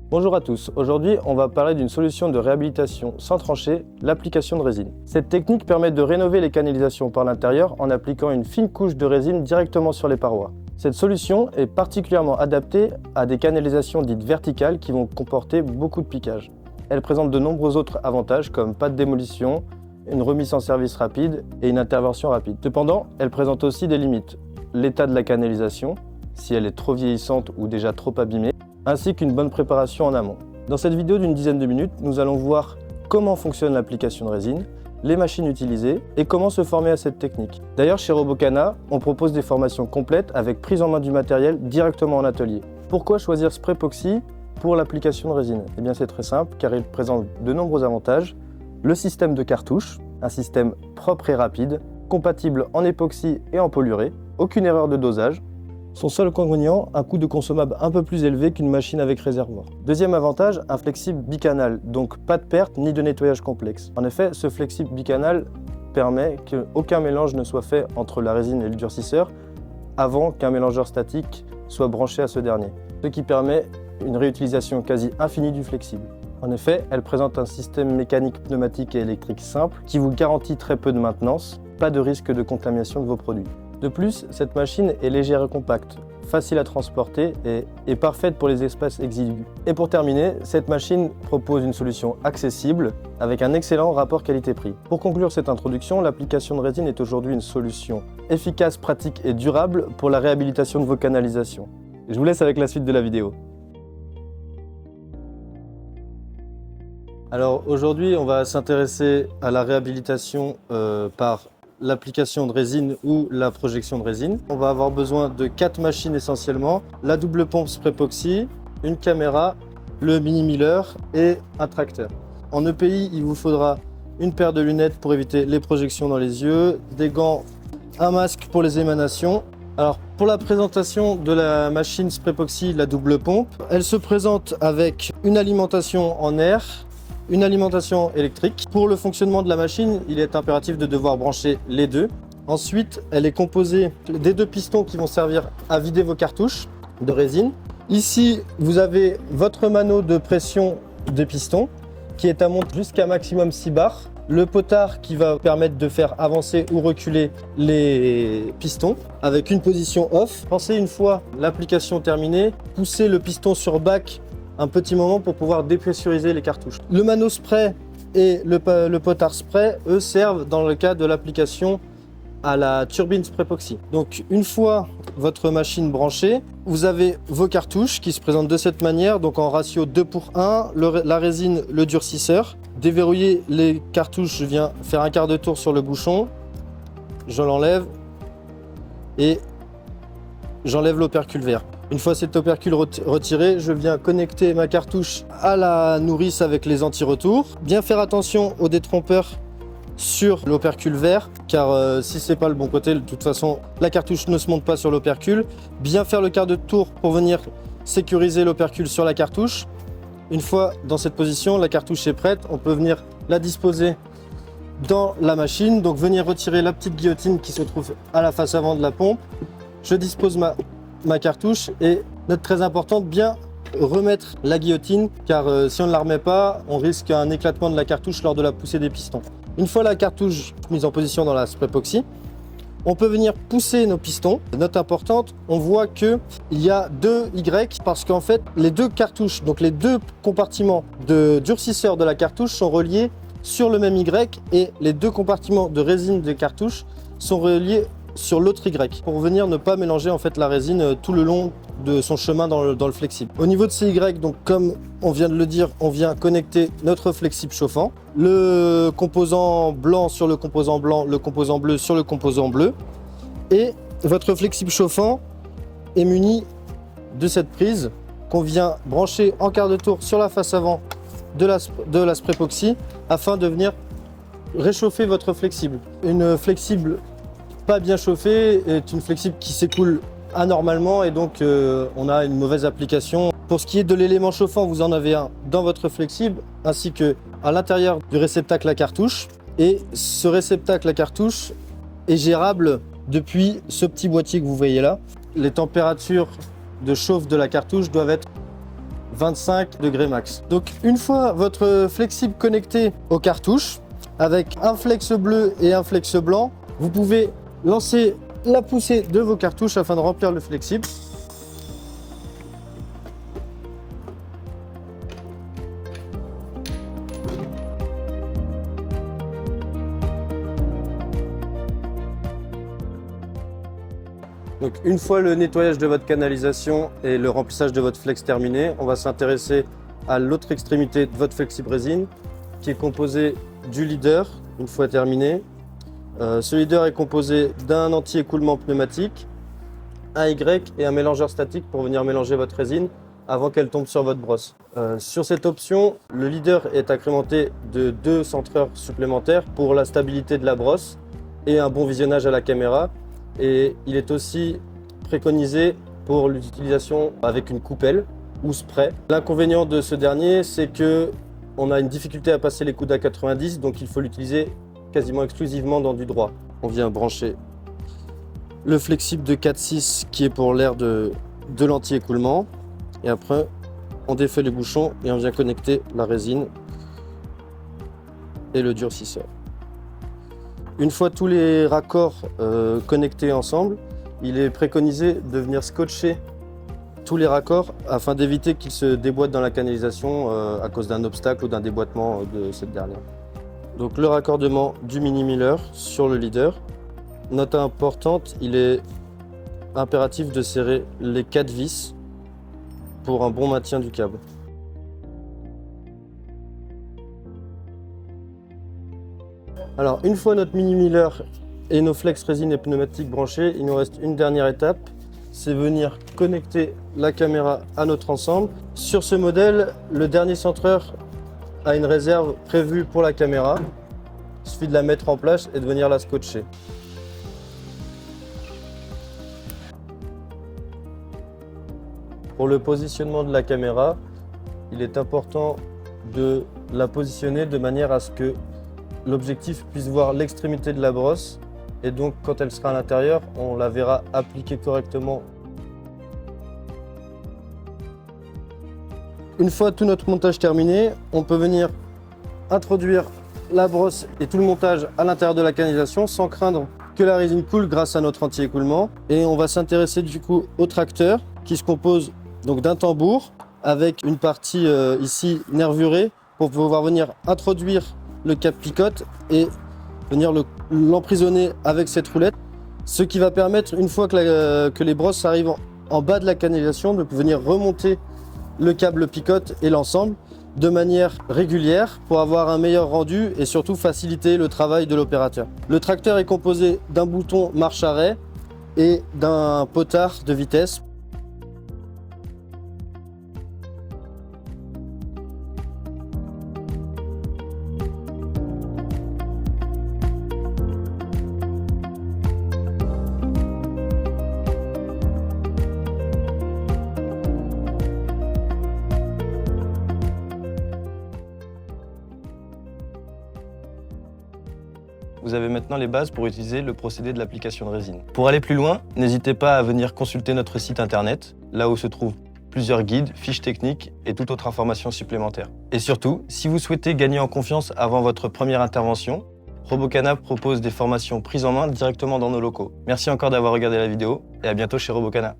Bonjour à tous, aujourd'hui on va parler d'une solution de réhabilitation sans trancher, l'application de résine. Cette technique permet de rénover les canalisations par l'intérieur en appliquant une fine couche de résine directement sur les parois. Cette solution est particulièrement adaptée à des canalisations dites verticales qui vont comporter beaucoup de piquage. Elle présente de nombreux autres avantages comme pas de démolition, une remise en service rapide et une intervention rapide. Cependant, elle présente aussi des limites. L'état de la canalisation, si elle est trop vieillissante ou déjà trop abîmée, ainsi qu'une bonne préparation en amont. Dans cette vidéo d'une dizaine de minutes, nous allons voir comment fonctionne l'application de résine, les machines utilisées et comment se former à cette technique. D'ailleurs, chez Robocana, on propose des formations complètes avec prise en main du matériel directement en atelier. Pourquoi choisir Spraypoxy pour l'application de résine? Eh bien, c'est très simple car il présente de nombreux avantages. Le système de cartouche, un système propre et rapide, compatible en époxy et en polyurée, aucune erreur de dosage. Son seul inconvénient, un coût de consommable un peu plus élevé qu'une machine avec réservoir. Deuxième avantage, un flexible bicanal, donc pas de perte ni de nettoyage complexe. En effet, ce flexible bicanal permet qu'aucun mélange ne soit fait entre la résine et le durcisseur avant qu'un mélangeur statique soit branché à ce dernier, ce qui permet une réutilisation quasi infinie du flexible. En effet, elle présente un système mécanique, pneumatique et électrique simple qui vous garantit très peu de maintenance, pas de risque de contamination de vos produits. De plus, cette machine est légère et compacte, facile à transporter et parfaite pour les espaces exigus. Et pour terminer, cette machine propose une solution accessible avec un excellent rapport qualité-prix. Pour conclure cette introduction, l'application de résine est aujourd'hui une solution efficace, pratique et durable pour la réhabilitation de vos canalisations. Je vous laisse avec la suite de la vidéo. Alors aujourd'hui, on va s'intéresser à la réhabilitation par l'application de résine ou la projection de résine. On va avoir besoin de 4 machines essentiellement, la double pompe Spraypoxy, une caméra, le mini miller et un tracteur. En EPI, il vous faudra une paire de lunettes pour éviter les projections dans les yeux, des gants, un masque pour les émanations. Alors pour la présentation de la machine Spraypoxy, la double pompe, elle se présente avec une alimentation en air, une alimentation électrique. Pour le fonctionnement de la machine, il est impératif de devoir brancher les deux. Ensuite, elle est composée des 2 pistons qui vont servir à vider vos cartouches de résine. Ici, vous avez votre mano de pression des pistons qui est à monter jusqu'à maximum 6 bars. Le potard qui va permettre de faire avancer ou reculer les pistons avec une position off. Pensez une fois l'application terminée, poussez le piston sur back un petit moment pour pouvoir dépressuriser les cartouches. Le mano spray et le potard spray, eux, servent dans le cas de l'application à la turbine Spraypoxy. Donc une fois votre machine branchée, vous avez vos cartouches qui se présentent de cette manière, donc en ratio 2:1, la résine, le durcisseur. Déverrouiller les cartouches, je viens faire un quart de tour sur le bouchon, je l'enlève et j'enlève l'opercule vert. Une fois cet opercule retiré, je viens connecter ma cartouche à la nourrice avec les anti-retours. Bien faire attention au détrompeur sur l'opercule vert, car si c'est pas le bon côté, de toute façon, la cartouche ne se monte pas sur l'opercule. Bien faire le quart de tour pour venir sécuriser l'opercule sur la cartouche. Une fois dans cette position, la cartouche est prête, on peut venir la disposer dans la machine. Donc venir retirer la petite guillotine qui se trouve à la face avant de la pompe. Je dispose ma cartouche et note très importante, bien remettre la guillotine car si on ne la remet pas, on risque un éclatement de la cartouche lors de la poussée des pistons. Une fois la cartouche mise en position dans la Spraypoxy, on peut venir pousser nos pistons. Note importante, on voit qu'il y a 2 Y parce qu'en fait les 2 cartouches, donc les 2 compartiments de durcisseur de la cartouche sont reliés sur le même Y et les 2 compartiments de résine des cartouches sont reliés sur l'autre Y pour venir ne pas mélanger en fait la résine tout le long de son chemin dans le flexible. Au niveau de ces Y, donc comme on vient de le dire, on vient connecter notre flexible chauffant, le composant blanc sur le composant blanc, le composant bleu sur le composant bleu, et votre flexible chauffant est muni de cette prise qu'on vient brancher en quart de tour sur la face avant de la Spraypoxy afin de venir réchauffer votre flexible. Une flexible pas bien chauffée est une flexible qui s'écoule anormalement et donc on a une mauvaise application. Pour ce qui est de l'élément chauffant, vous en avez un dans votre flexible ainsi que à l'intérieur du réceptacle à cartouche. Et ce réceptacle à cartouche est gérable depuis ce petit boîtier que vous voyez là. Les températures de chauffe de la cartouche doivent être 25 degrés max. Donc une fois votre flexible connecté aux cartouches, avec un flex bleu et un flex blanc, vous pouvez lancer la poussée de vos cartouches afin de remplir le flexible. Donc une fois le nettoyage de votre canalisation et le remplissage de votre flex terminé, on va s'intéresser à l'autre extrémité de votre flexible résine qui est composé du leader une fois terminé. Ce leader est composé d'un anti-écoulement pneumatique, un Y et un mélangeur statique pour venir mélanger votre résine avant qu'elle tombe sur votre brosse. Sur cette option, le leader est agrémenté de 2 centreurs supplémentaires pour la stabilité de la brosse et un bon visionnage à la caméra. Et il est aussi préconisé pour l'utilisation avec une coupelle ou spray. L'inconvénient de ce dernier, c'est qu'on a une difficulté à passer les coudes à 90, donc il faut l'utiliser quasiment exclusivement dans du droit. On vient brancher le flexible de 4-6 qui est pour l'air de l'anti-écoulement. Et après, on défait les bouchons et on vient connecter la résine et le durcisseur. Une fois tous les raccords connectés ensemble, il est préconisé de venir scotcher tous les raccords afin d'éviter qu'ils se déboîtent dans la canalisation à cause d'un obstacle ou d'un déboîtement de cette dernière. Donc le raccordement du mini-miller sur le leader. Note importante, il est impératif de serrer les 4 vis pour un bon maintien du câble. Alors une fois notre mini-miller et nos flex résine et pneumatiques branchés, il nous reste une dernière étape, c'est venir connecter la caméra à notre ensemble. Sur ce modèle, le dernier centreur a une réserve prévue pour la caméra. Il suffit de la mettre en place et de venir la scotcher. Pour le positionnement de la caméra, il est important de la positionner de manière à ce que l'objectif puisse voir l'extrémité de la brosse et donc quand elle sera à l'intérieur, on la verra appliquer correctement. Une fois tout notre montage terminé, on peut venir introduire la brosse et tout le montage à l'intérieur de la canalisation sans craindre que la résine coule grâce à notre anti-écoulement. Et on va s'intéresser du coup au tracteur qui se compose donc d'un tambour avec une partie ici nervurée pour pouvoir venir introduire le cap picote et venir l'emprisonner avec cette roulette. Ce qui va permettre, une fois que les brosses arrivent en bas de la canalisation, de venir remonter le câble picote et l'ensemble de manière régulière pour avoir un meilleur rendu et surtout faciliter le travail de l'opérateur. Le tracteur est composé d'un bouton marche-arrêt et d'un potard de vitesse. Vous avez maintenant les bases pour utiliser le procédé de l'application de résine. Pour aller plus loin, n'hésitez pas à venir consulter notre site internet, là où se trouvent plusieurs guides, fiches techniques et toute autre information supplémentaire. Et surtout, si vous souhaitez gagner en confiance avant votre première intervention, Robocana propose des formations prises en main directement dans nos locaux. Merci encore d'avoir regardé la vidéo et à bientôt chez Robocana.